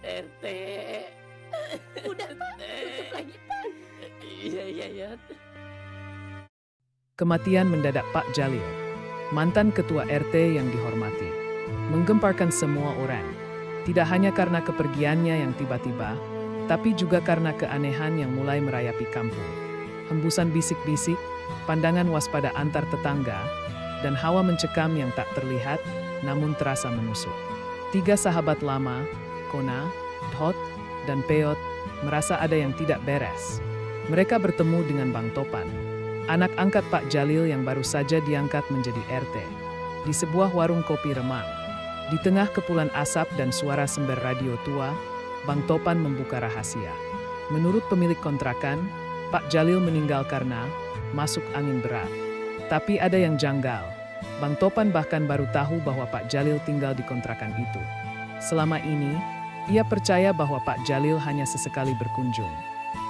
RT. Udah Pak, tutup lagi Pak. Iya. Kematian mendadak Pak Jalil, mantan ketua RT yang dihormati, menggemparkan semua orang. Tidak hanya karena kepergiannya yang tiba-tiba, tapi juga karena keanehan yang mulai merayapi kampung. Hembusan bisik-bisik, pandangan waspada antar tetangga, dan hawa mencekam yang tak terlihat, namun terasa menusuk. 3 sahabat lama, Kona, Dhot, dan Peot, merasa ada yang tidak beres. Mereka bertemu dengan Bang Topan, anak angkat Pak Jalil yang baru saja diangkat menjadi RT, di sebuah warung kopi remang. Di tengah kepulan asap dan suara sember radio tua, Bang Topan membuka rahasia. Menurut pemilik kontrakan, Pak Jalil meninggal karena masuk angin berat. Tapi ada yang janggal. Bang Topan bahkan baru tahu bahwa Pak Jalil tinggal di kontrakan itu. Selama ini, ia percaya bahwa Pak Jalil hanya sesekali berkunjung.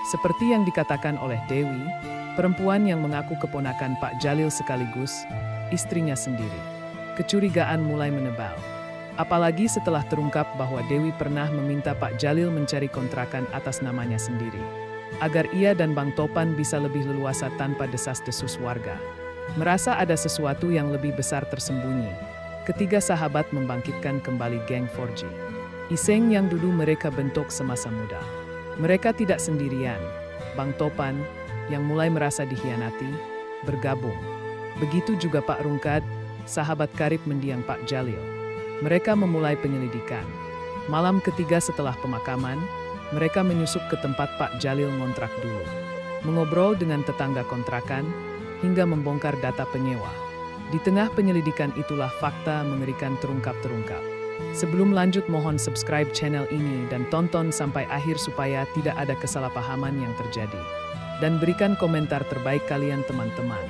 Seperti yang dikatakan oleh Dewi, perempuan yang mengaku keponakan Pak Jalil sekaligus istrinya sendiri. Kecurigaan mulai menebal. Apalagi setelah terungkap bahwa Dewi pernah meminta Pak Jalil mencari kontrakan atas namanya sendiri, agar ia dan Bang Topan bisa lebih leluasa tanpa desas-desus warga. Merasa ada sesuatu yang lebih besar tersembunyi, ketiga sahabat membangkitkan kembali geng 4G. Iseng yang dulu mereka bentuk semasa muda. Mereka tidak sendirian. Bang Topan, yang mulai merasa dikhianati, bergabung. Begitu juga Pak Rungkad, sahabat karib mendiang Pak Jalil. Mereka memulai penyelidikan. Malam ketiga setelah pemakaman, mereka menyusup ke tempat Pak Jalil ngontrak dulu. Mengobrol dengan tetangga kontrakan, hingga membongkar data penyewa. Di tengah penyelidikan itulah fakta mengerikan terungkap-terungkap. Sebelum lanjut mohon subscribe channel ini dan tonton sampai akhir supaya tidak ada kesalahpahaman yang terjadi. Dan berikan komentar terbaik kalian teman-teman.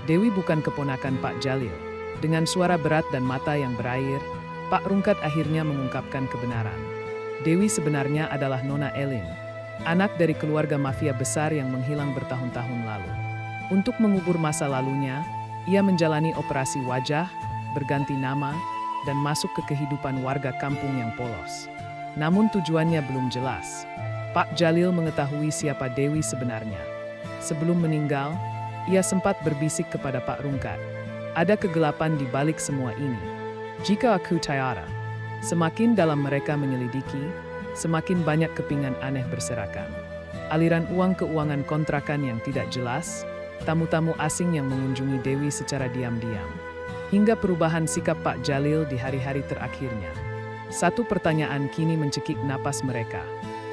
Dewi bukan keponakan Pak Jalil. Dengan suara berat dan mata yang berair, Pak Rungkad akhirnya mengungkapkan kebenaran. Dewi sebenarnya adalah Nona Elin, anak dari keluarga mafia besar yang menghilang bertahun-tahun lalu. Untuk mengubur masa lalunya, ia menjalani operasi wajah, berganti nama, dan masuk ke kehidupan warga kampung yang polos. Namun tujuannya belum jelas. Pak Jalil mengetahui siapa Dewi sebenarnya. Sebelum meninggal, ia sempat berbisik kepada Pak Rungkad. Ada kegelapan di balik semua ini. Jika aku tiada, semakin dalam mereka menyelidiki, semakin banyak kepingan aneh berserakan. Aliran uang keuangan kontrakan yang tidak jelas, tamu-tamu asing yang mengunjungi Dewi secara diam-diam, hingga perubahan sikap Pak Jalil di hari-hari terakhirnya. Satu pertanyaan kini mencekik napas mereka.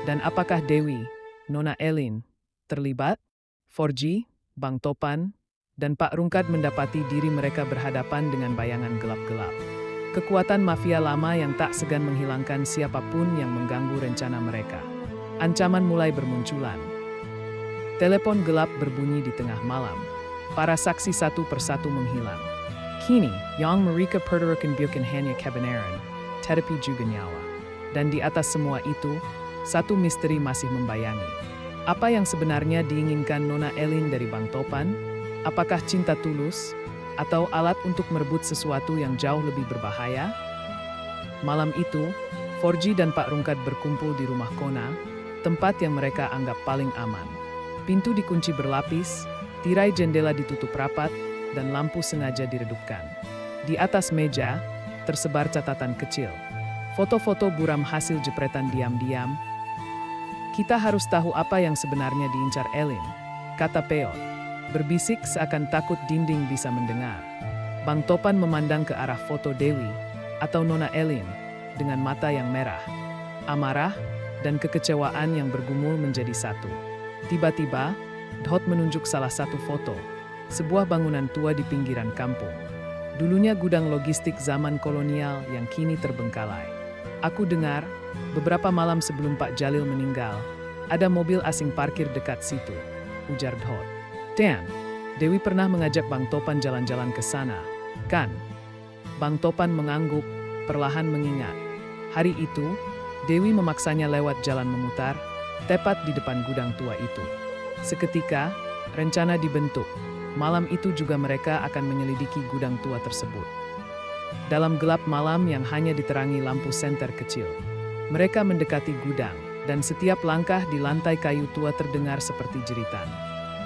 Dan apakah Dewi, Nona Elin, terlibat? 4G, Bang Topan, dan Pak Rungkad mendapati diri mereka berhadapan dengan bayangan gelap-gelap. Kekuatan mafia lama yang tak segan menghilangkan siapapun yang mengganggu rencana mereka. Ancaman mulai bermunculan. Telepon gelap berbunyi di tengah malam. Para saksi satu persatu menghilang. Kini, yang mereka perderekan bukan hanya kebenaran, tetapi juga nyawa. Dan di atas semua itu, satu misteri masih membayangi. Apa yang sebenarnya diinginkan Nona Elin dari Bang Topan? Apakah cinta tulus? Atau alat untuk merebut sesuatu yang jauh lebih berbahaya? Malam itu, 4G dan Pak Rungkad berkumpul di rumah Kona, tempat yang mereka anggap paling aman. Pintu dikunci berlapis, tirai jendela ditutup rapat, dan lampu sengaja diredupkan. Di atas meja, tersebar catatan kecil. Foto-foto buram hasil jepretan diam-diam. Kita harus tahu apa yang sebenarnya diincar Elin, kata Peot. Berbisik seakan takut dinding bisa mendengar. Bang Topan memandang ke arah foto Dewi, atau Nona Elin, dengan mata yang merah. Amarah dan kekecewaan yang bergumul menjadi satu. Tiba-tiba, Dhot menunjuk salah satu foto, sebuah bangunan tua di pinggiran kampung. Dulunya gudang logistik zaman kolonial yang kini terbengkalai. Aku dengar, beberapa malam sebelum Pak Jalil meninggal, ada mobil asing parkir dekat situ, ujar Dhot. Dan, Dewi pernah mengajak Bang Topan jalan-jalan ke sana, kan? Bang Topan mengangguk, perlahan mengingat. Hari itu, Dewi memaksanya lewat jalan memutar, tepat di depan gudang tua itu. Seketika, rencana dibentuk. Malam itu juga mereka akan menyelidiki gudang tua tersebut. Dalam gelap malam yang hanya diterangi lampu senter kecil, Mereka mendekati gudang, dan setiap langkah di lantai kayu tua terdengar seperti jeritan.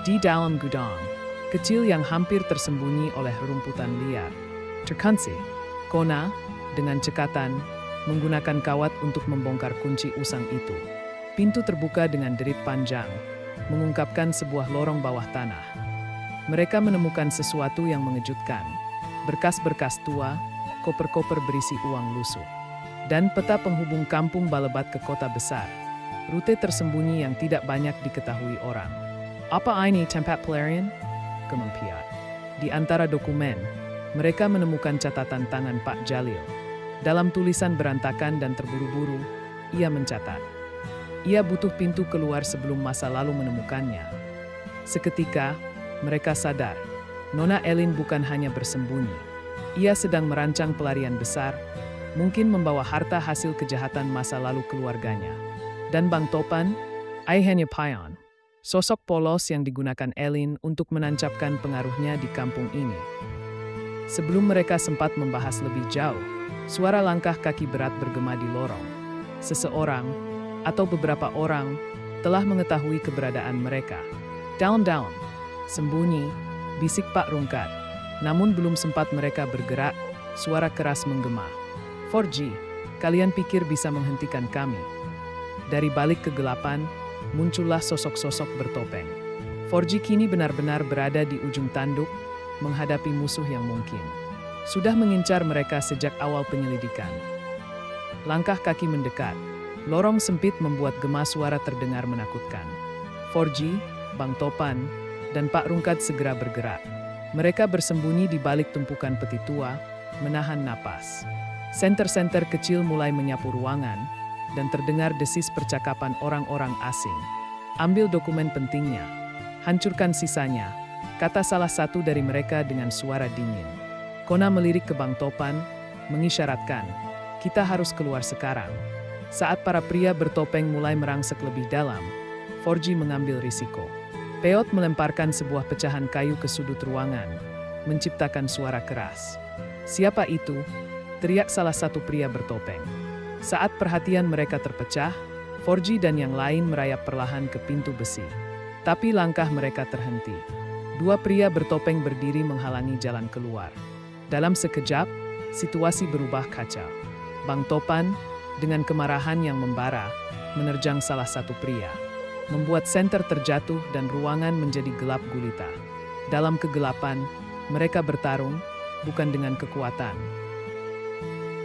Di dalam gudang, kecil yang hampir tersembunyi oleh rumputan liar, terkunci. Kona, dengan cekatan, menggunakan kawat untuk membongkar kunci usang itu. Pintu terbuka dengan derit panjang, mengungkapkan sebuah lorong bawah tanah. Mereka menemukan sesuatu yang mengejutkan. Berkas-berkas tua, koper-koper berisi uang lusuh, dan peta penghubung kampung Balebat ke kota besar. Rute tersembunyi yang tidak banyak diketahui orang. Apa ini tempat pelarian? Kemempiat. Di antara dokumen, mereka menemukan catatan tangan Pak Jalil. Dalam tulisan berantakan dan terburu-buru, ia mencatat. Ia butuh pintu keluar sebelum masa lalu menemukannya. Seketika, mereka sadar, Nona Elin bukan hanya bersembunyi. Ia sedang merancang pelarian besar, mungkin membawa harta hasil kejahatan masa lalu keluarganya. Dan Bang Topan, ayahnya Payon, sosok polos yang digunakan Elin untuk menancapkan pengaruhnya di kampung ini. Sebelum mereka sempat membahas lebih jauh, suara langkah kaki berat bergema di lorong. Seseorang, atau beberapa orang, telah mengetahui keberadaan mereka. Dalam-dalam, sembunyi, bisik Pak Rungkat. Namun belum sempat mereka bergerak, suara keras menggema. 4G, kalian pikir bisa menghentikan kami? Dari balik kegelapan, muncullah sosok-sosok bertopeng. 4G kini benar-benar berada di ujung tanduk, menghadapi musuh yang mungkin sudah mengincar mereka sejak awal penyelidikan. Langkah kaki mendekat. Lorong sempit membuat gema suara terdengar menakutkan. 4G, Bang Topan, dan Pak Rungkat segera bergerak. Mereka bersembunyi di balik tumpukan peti tua, menahan napas. Senter-senter kecil mulai menyapu ruangan, dan terdengar desis percakapan orang-orang asing. Ambil dokumen pentingnya, hancurkan sisanya, kata salah satu dari mereka dengan suara dingin. Kona melirik ke Bang Topan, mengisyaratkan, kita harus keluar sekarang. Saat para pria bertopeng mulai merangsek lebih dalam, 4G mengambil risiko. Peot melemparkan sebuah pecahan kayu ke sudut ruangan, menciptakan suara keras. Siapa itu? Teriak salah satu pria bertopeng. Saat perhatian mereka terpecah, 4G dan yang lain merayap perlahan ke pintu besi. Tapi langkah mereka terhenti. Dua pria bertopeng berdiri menghalangi jalan keluar. Dalam sekejap, situasi berubah kacau. Bang Topan, dengan kemarahan yang membara, menerjang salah satu pria, membuat senter terjatuh dan ruangan menjadi gelap gulita. Dalam kegelapan, mereka bertarung, bukan dengan kekuatan.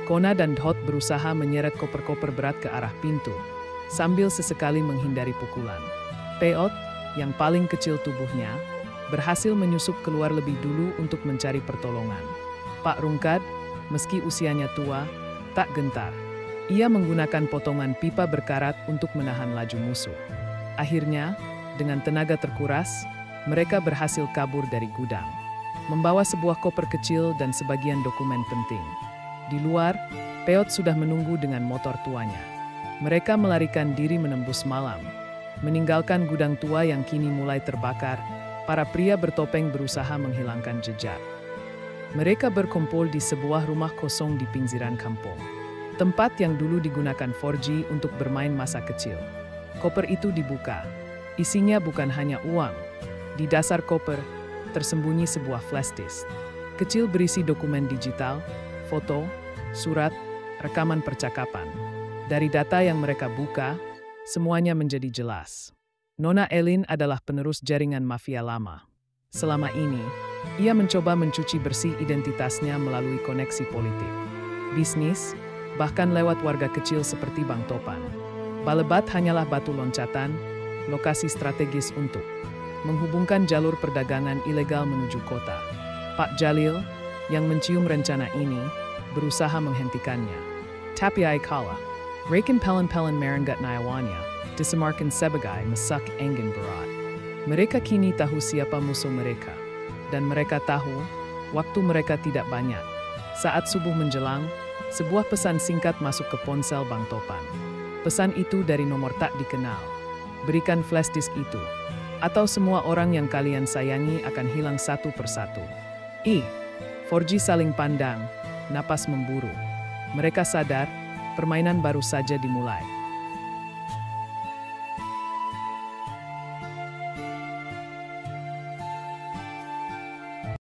Kona dan Dhot berusaha menyeret koper-koper berat ke arah pintu, sambil sesekali menghindari pukulan. Peot, yang paling kecil tubuhnya, berhasil menyusup keluar lebih dulu untuk mencari pertolongan. Pak Rungkat, meski usianya tua, tak gentar. Ia menggunakan potongan pipa berkarat untuk menahan laju musuh. Akhirnya, dengan tenaga terkuras, mereka berhasil kabur dari gudang, membawa sebuah koper kecil dan sebagian dokumen penting. Di luar, Peot sudah menunggu dengan motor tuanya. Mereka melarikan diri menembus malam. Meninggalkan gudang tua yang kini mulai terbakar, para pria bertopeng berusaha menghilangkan jejak. Mereka berkumpul di sebuah rumah kosong di pinggiran kampung. Tempat yang dulu digunakan 4G untuk bermain masa kecil. Koper itu dibuka. Isinya bukan hanya uang. Di dasar koper, tersembunyi sebuah flash disk kecil berisi dokumen digital, foto, surat, rekaman percakapan. Dari data yang mereka buka, semuanya menjadi jelas. Nona Elin adalah penerus jaringan mafia lama. Selama ini, ia mencoba mencuci bersih identitasnya melalui koneksi politik, bisnis, bahkan lewat warga kecil seperti Bang Topan. Balebat hanyalah batu loncatan, lokasi strategis untuk menghubungkan jalur perdagangan ilegal menuju kota. Pak Jalil, yang mencium rencana ini, berusaha menghentikannya. Tapi ay kala, Raken Pelen-Pelen Merenggat Nyawannya, disemarkan sebagai Mesak Engin Berat. Mereka kini tahu siapa musuh mereka. Dan mereka tahu, waktu mereka tidak banyak. Saat subuh menjelang, sebuah pesan singkat masuk ke ponsel Bang Topan. Pesan itu dari nomor tak dikenal. Berikan flash disk itu, atau semua orang yang kalian sayangi akan hilang satu persatu. 4G saling pandang, napas memburu. Mereka sadar, permainan baru saja dimulai.